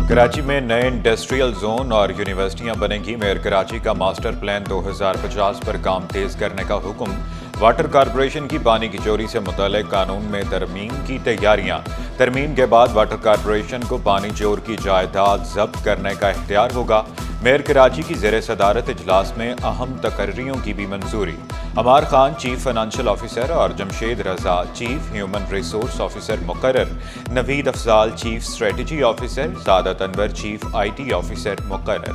कराची में नए industrial zone और यूनिवर्सिटियां बनेंगी। मेयर कराची का मास्टर प्लान 2050 पर काम तेज करने का हुक्म। वाटर कॉरपोरेशन की पानी की चोरी से मुतल्लिक कानून में तरमीम की तैयारियां। तरमीम के बाद वाटर कॉरपोरेशन को पानी चोर की जायदाद जब्त करने का इख्तियार होगा। मेयर कराची की ज़ेर सदारत इजलास में अहम तकर्रियों की भी मंजूरी। Ammar Khan chief financial officer और Jamshed Raza chief human resource officer मुकर्रर। Naveed Afzal chief strategy officer. Saadat Anwar chief IT officer मुकर्रर।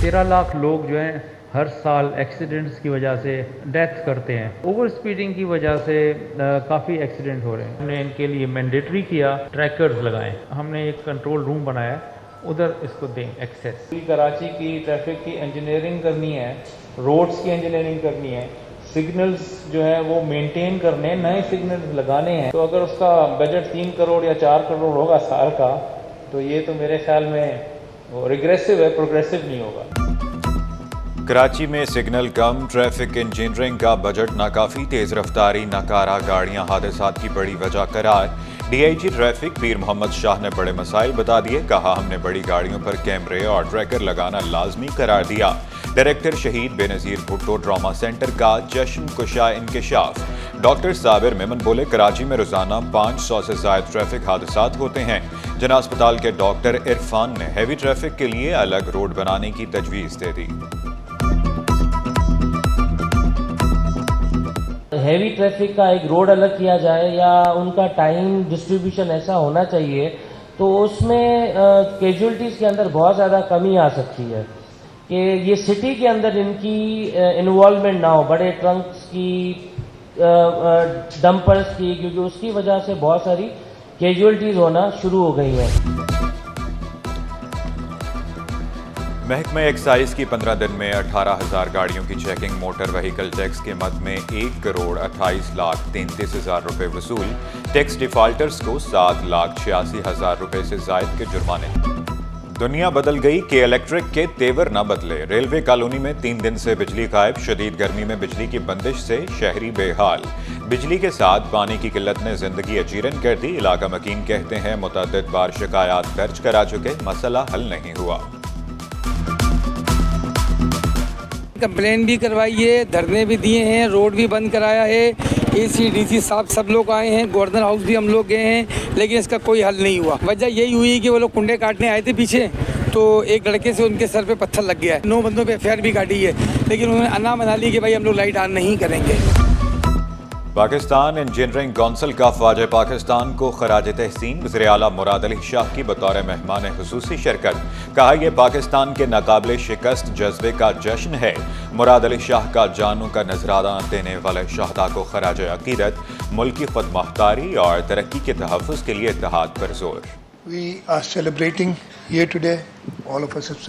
13 लाख लोग जो हैं हर साल एक्सीडेंट्स की वजह से डेथ करते हैं। ओवर स्पीडिंग की वजह से काफ़ी एक्सीडेंट हो रहे हैं। हमने इनके लिए मैंडेटरी किया, ट्रैकर्स लगाएं। हमने एक कंट्रोल रूम बनाया, उधर इसको दें एक्सेस। कराची की ट्रैफिक की इंजीनियरिंग करनी है, रोड्स की इंजीनियरिंग करनी है, सिग्नल्स जो है वो मेंटेन करने, नए सिग्नल्स लगाने हैं। तो अगर उसका बजट 3 करोड़ या 4 करोड़ होगा साल का, तो ये तो मेरे ख्याल में वो रिग्रेसिव है, प्रोग्रेसिव नहीं होगा। कराची में सिग्नल कम, ट्रैफिक इंजीनियरिंग का बजट नाकाफी, तेज रफ्तारी, नाकारा गाड़ियां हादसात की बड़ी वजह करार। DIG ट्रैफिक पीर मोहम्मद शाह ने बड़े मसाइल बता दिए। कहा, हमने बड़ी गाड़ियों पर कैमरे और ट्रैकर लगाना लाजमी करार दिया। डायरेक्टर शहीद बेनज़ीर भुट्टो ट्रॉमा सेंटर का जश्न कुशा इंकिशाफ। डॉक्टर साबिर मेमन बोले, कराची में रोजाना 500 से ज्यादा ट्रैफिक हादसात होते हैं। जना अस्पताल के डॉक्टर इरफान ने हैवी ट्रैफिक के लिए अलग रोड बनाने की तजवीज़ दे दी। हैवी ट्रैफिक का एक रोड अलग किया जाए या उनका टाइम डिस्ट्रीब्यूशन ऐसा होना चाहिए, तो उसमें कैजुअलिटीज़ के अंदर बहुत ज़्यादा कमी आ सकती है कि ये सिटी के अंदर इनकी इन्वॉल्वमेंट ना हो, बड़े ट्रंक्स की, डंपर्स की, क्योंकि उसकी वजह से बहुत सारी कैजुअलिटीज़ होना शुरू हो गई हैं। महकमा एक्साइज की 15 दिन में 18,000 गाड़ियों की चेकिंग। मोटर व्हीकल टैक्स के मद में 1,28,33,000 रुपए वसूल। टैक्स डिफाल्टर्स को 7,86,000 रुपए से जायद के जुर्माने। दुनिया बदल गई कि इलेक्ट्रिक के तेवर न बदले। रेलवे कॉलोनी में 3 दिन से बिजली गायब। शदीद गर्मी में बिजली की बंदिश से शहरी बेहाल। बिजली के साथ पानी की किल्लत ने जिंदगी अजीरन कर दी। इलाका मकीन कहते हैं, मुतअद्दिद बार शिकायत दर्ज करा चुके, मसला हल नहीं हुआ। कंप्लेन भी करवाई है, धरने भी दिए हैं, रोड भी बंद कराया है, ACDC साहब सब लोग आए हैं, गवर्नर हाउस भी हम लोग गए हैं, लेकिन इसका कोई हल नहीं हुआ। वजह यही हुई कि वो लोग कुंडे काटने आए थे पीछे, तो एक लड़के से उनके सर पे पत्थर लग गया है। 9 बंदों पे FIR भी काटी है, लेकिन उन्होंने अन्ना बना ली कि भाई हम लोग लाइट ऑन नहीं करेंगे। पाकिस्तान इंजीनियरिंग कौंसिल का ख्वाजा पाकिस्तान को खराज तहसीन। वज़ीर आला मुराद अली शाह की बतौर मेहमान हुसूसी शिरकत। कहा, यह पाकिस्तान के नाकाबिले शिकस्त जज्बे का जश्न है। मुराद अली शाह का जानों का नजराना देने वाले शहदा को खराज अकीदत। मुल्क की खुदमुख्तारी और तरक्की के तहफ़्फ़ुज़ के लिए इत्तेहाद पर जोर। We are celebrating here today. All of us have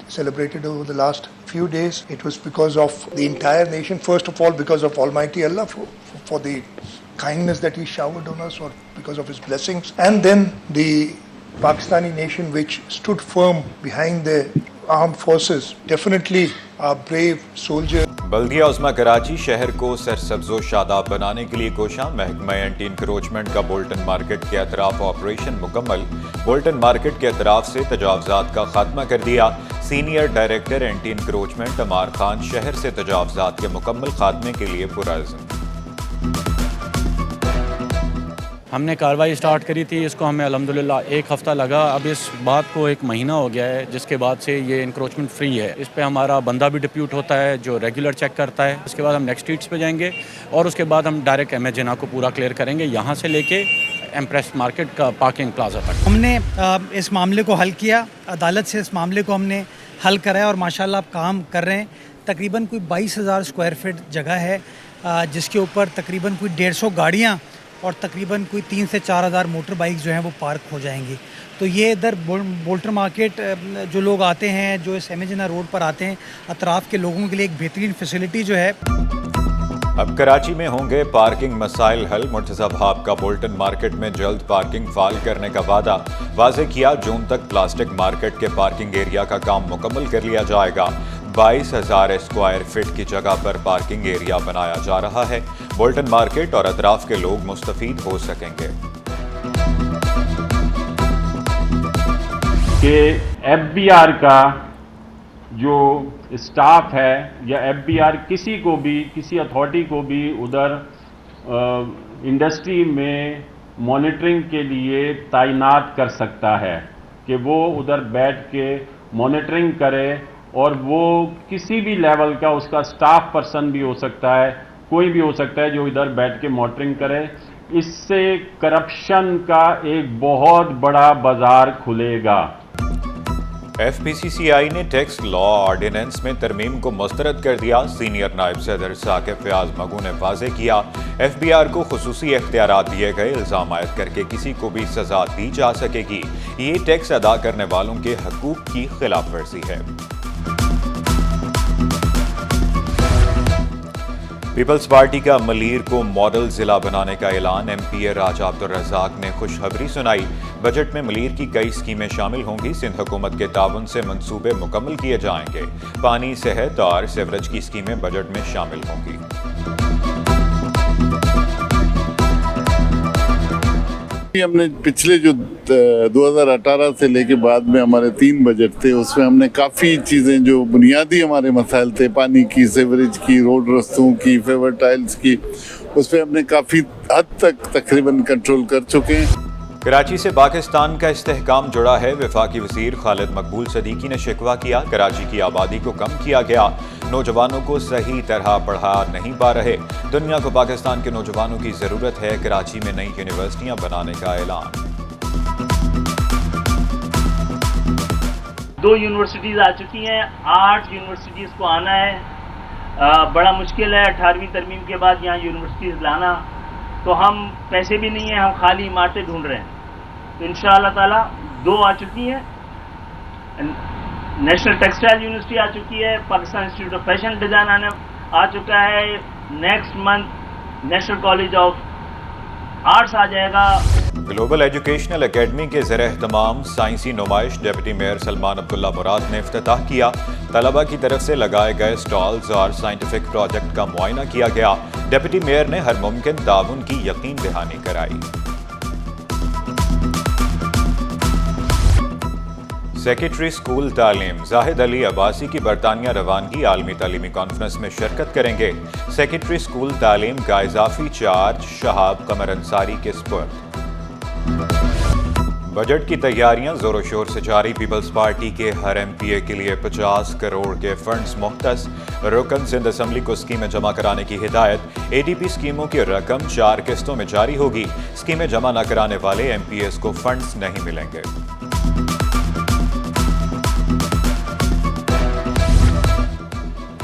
celebrated over the last few days. It was because of the entire nation. First of all, because of Almighty Allah for the kindness that He showered on us, or because of His blessings. And then the Pakistani nation, which stood firm behind the armed forces. Definitely our brave soldiers. बल्दिया उस्मा कराची शहर को सरसब्जो शादाब बनाने के लिए कोशां। महकमा anti encroachment का Bolton market के अतराफ operation मुकम्मल। Bolton market के अतराफ से तजावजात का खात्मा कर दिया। सीनियर डायरेक्टर एंटी इंक्रोचमेंट अमार खान शहर से तजावजात के मुकम्मल खात्मे के लिए पुरअज़्म। हमने कार्रवाई स्टार्ट करी थी, इसको हमें अल्हम्दुलिल्लाह 1 हफ़्ता लगा। अब इस बात को 1 महीना हो गया है, जिसके बाद से ये इंक्रोचमेंट फ्री है। इस पे हमारा बंदा भी डिप्यूट होता है जो रेगुलर चेक करता है। उसके बाद हम नेक्स्ट स्ट्रीट्स पे जाएंगे और उसके बाद हम डायरेक्ट MH को पूरा क्लियर करेंगे, यहाँ से लेके एम्प्रेस मार्केट का पार्किंग प्लाजा तक। हमने इस मामले को हल किया, अदालत से इस मामले को हमने हल कराया और माशाल्लाह आप काम कर रहे हैं। तकरीबन कोई 22,000 स्क्वायर फीट जगह है, जिसके ऊपर तकरीबन कोई 150 गाड़ियाँ और तकरीबन कोई 3 से 4,000 मोटर बाइक जो हैं वो पार्क हो जाएंगी। तो ये इधर बोल्टर मार्केट जो लोग आते हैं, जो इस MH रोड पर आते हैं, अतराफ़ के लोगों के लिए एक बेहतरीन फैसिलिटी जो है। अब कराची में होंगे पार्किंग मसाइल हल। मुर्तज़ा भाब का बोल्टन मार्केट में जल्द पार्किंग फाल करने का वादा। वाज़े किया, जून तक प्लास्टिक मार्केट के पार्किंग एरिया का काम मुकम्मल कर लिया जाएगा। 22,000 स्क्वायर फीट की जगह पर पार्किंग एरिया बनाया जा रहा है। बोल्टन मार्केट और अतराफ के लोग मुस्तफीद हो सकेंगे। کہ FBR کا جو اسٹاف ہے یا FBR کسی کو بھی کسی اتھارٹی کو بھی ادھر انڈسٹری میں مانیٹرنگ کے لیے تعینات کر سکتا ہے کہ وہ ادھر بیٹھ کے مانیٹرنگ کرے، اور وہ کسی بھی لیول کا اس کا اسٹاف پرسن بھی ہو سکتا ہے، کوئی بھی ہو سکتا ہے جو ادھر بیٹھ کے مانیٹرنگ کرے. اس سے کرپشن کا ایک بہت بڑا بازار کھلے گا. FPCCI نے ٹیکس لا آرڈیننس میں ترمیم کو مسترد کر دیا. سینئر نائب صدر ثاقب فیاض مگو نے واضح کیا FBR کو خصوصی اختیارات دیے گئے، الزام عائد کر کے کسی کو بھی سزا دی جا سکے گی. یہ ٹیکس ادا کرنے والوں کے حقوق کی خلاف ورزی ہے. پیپلز پارٹی کا ملیر کو ماڈل ضلع بنانے کا اعلان. MPA راجہ عبدالرزاق نے خوشخبری سنائی. بجٹ میں ملیر کی کئی اسکیمیں شامل ہوں گی. سندھ حکومت کے تعاون سے منصوبے مکمل کیے جائیں گے. پانی، صحت اور سیوریج کی اسکیمیں بجٹ میں شامل ہوں گی. ہم نے پچھلے جو 2018 سے لے کے بعد میں ہمارے 3 بجٹ تھے، اس میں ہم نے کافی چیزیں جو بنیادی ہمارے مسائل تھے، پانی کی، سیوریج کی، روڈ رستوں کی، فیور ٹائلز کی، اس پہ ہم نے کافی حد تک تقریباً کنٹرول کر چکے ہیں. کراچی سے پاکستان کا استحکام جڑا ہے. وفاقی وزیر خالد مقبول صدیقی نے شکوہ کیا کراچی کی آبادی کو کم کیا گیا، نوجوانوں کو صحیح طرح پڑھا نہیں پا رہے. دنیا کو پاکستان کے نوجوانوں کی ضرورت ہے. کراچی میں نئی یونیورسٹیاں بنانے کا اعلان. 2 یونیورسٹیز آ چکی ہیں، 8 یونیورسٹیز کو آنا ہے. بڑا مشکل ہے 18ویں ترمیم کے بعد یہاں یونیورسٹیز لانا. تو ہم پیسے بھی نہیں ہیں، ہم خالی عمارتیں ڈھونڈ رہے ہیں. تو انشاءاللہ تعالی 2 آ چکی ہیں. نیشنل ٹیکسٹائل یونیورسٹی آ چکی ہے، Pakistan institute of fashion design آ چکا ہے. Next month national college of arts آ جائے گا. گلوبل ایجوکیشنل اکیڈمی کے زیر اہتمام سائنسی نمائش ڈپٹی میئر سلمان عبداللہ مراد نے افتتاح کیا. طلبہ کی طرف سے لگائے گئے سٹالز اور سائنٹیفک پروجیکٹ کا معائنہ کیا گیا. ڈپٹی میئر نے ہر ممکن تعاون کی یقین دہانی کرائی. سیکریٹری اسکول تعلیم زاہد علی عباسی کی برطانیہ روانگی عالمی تعلیمی کانفرنس میں شرکت کریں گے. سیکریٹری اسکول تعلیم کا اضافی چارج شہاب قمر انصاری کے سپرد. بجٹ کی تیاریاں زور و شور سے جاری. پیپلز پارٹی کے ہر MPA کے لیے 50 کروڑ کے فنڈز مختص. رکن سندھ اسمبلی کو اسکیمیں جمع کرانے کی ہدایت. ADP اسکیموں کی رقم 4 قسطوں میں جاری ہوگی. اسکیمیں جمع نہ کرانے والے MPAs کو فنڈز نہیں ملیں گے.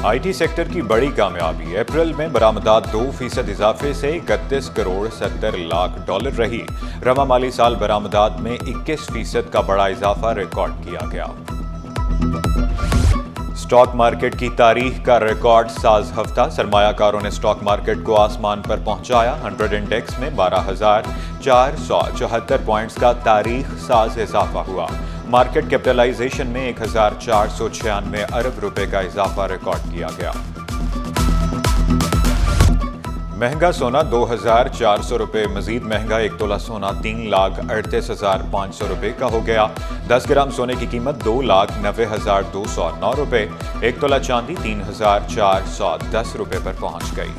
IT سیکٹر کی بڑی کامیابی. اپریل میں برآمدات 2% اضافے سے 31 کروڑ 70 لاکھ ڈالر رہی. رواں مالی سال برآمدات میں 21% کا بڑا اضافہ ریکارڈ کیا گیا. اسٹاک مارکیٹ کی تاریخ کا ریکارڈ ساز ہفتہ. سرمایہ کاروں نے اسٹاک مارکیٹ کو آسمان پر پہنچایا. 100 انڈیکس میں 12,474 پوائنٹس کا تاریخ ساز اضافہ ہوا. مارکیٹ کیپٹلائزیشن میں 1,496 ارب روپے کا اضافہ ریکارڈ کیا گیا. مہنگا سونا 2,400 روپے مزید مہنگا. 1 تولہ سونا 3,38,500 روپے کا ہو گیا. 10 گرام سونے کی قیمت 2,90,209 روپے. 1 تولہ چاندی 3,410 روپے پر پہنچ گئی.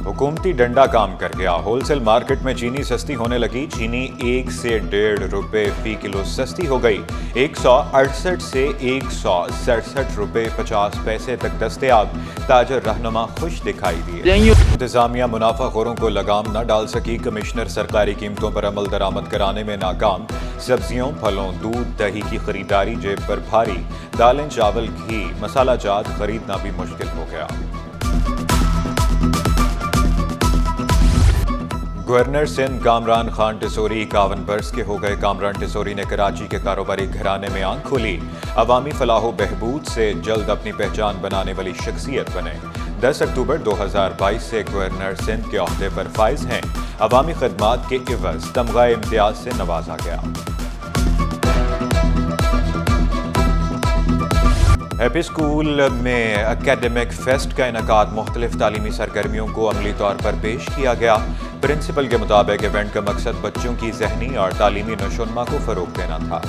حکومتی ڈنڈا کام کر گیا. ہول سیل مارکیٹ میں چینی سستی ہونے لگی. چینی 1 سے 1.5 روپے فی کلو سستی ہو گئی. 168 سے 167 روپے 50 پیسے تک دستیاب. تاجر رہنما خوش دکھائی دیے. انتظامیہ منافع خوروں کو لگام نہ ڈال سکی. کمشنر سرکاری قیمتوں پر عمل درآمد کرانے میں ناکام. سبزیوں، پھلوں، دودھ، دہی کی خریداری جیب پر بھاری. دالیں، چاول، گھی، مسالہ جات خریدنا بھی مشکل ہو گیا. گورنر سندھ کامران خان ٹیسوری 51 برس کے ہو گئے. کامران ٹیسوری نے کراچی کے کاروباری گھرانے میں آنکھ کھولی. عوامی فلاح و بہبود سے جلد اپنی پہچان بنانے والی شخصیت بنے. 10 اکتوبر 2022 سے گورنر سندھ کے عہدے پر فائز ہیں. عوامی خدمات کے عوض تمغہ امتیاز سے نوازا گیا. ہیپی اسکول میں اکیڈمک فیسٹ کا انعقاد. مختلف تعلیمی سرگرمیوں کو عملی طور پر پیش کیا گیا. प्रिंसिपल के मुताबिक इवेंट का मकसद बच्चों की जहनी और तालीमी नशोनमा को फरोग देना था।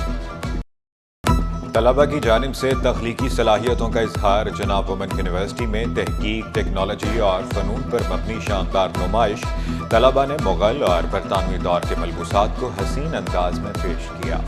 तलबा की जानिब से तख्लीकी सलाहियतों का इजहार। जनाब वुमेन यूनिवर्सिटी में तहकीक, टेक्नोलॉजी और फ़नून पर मबनी शानदार नुमाइश। तलबा ने मुग़ल और बरतानवी दौर के मलबूसात को हसीन अंदाज में पेश किया।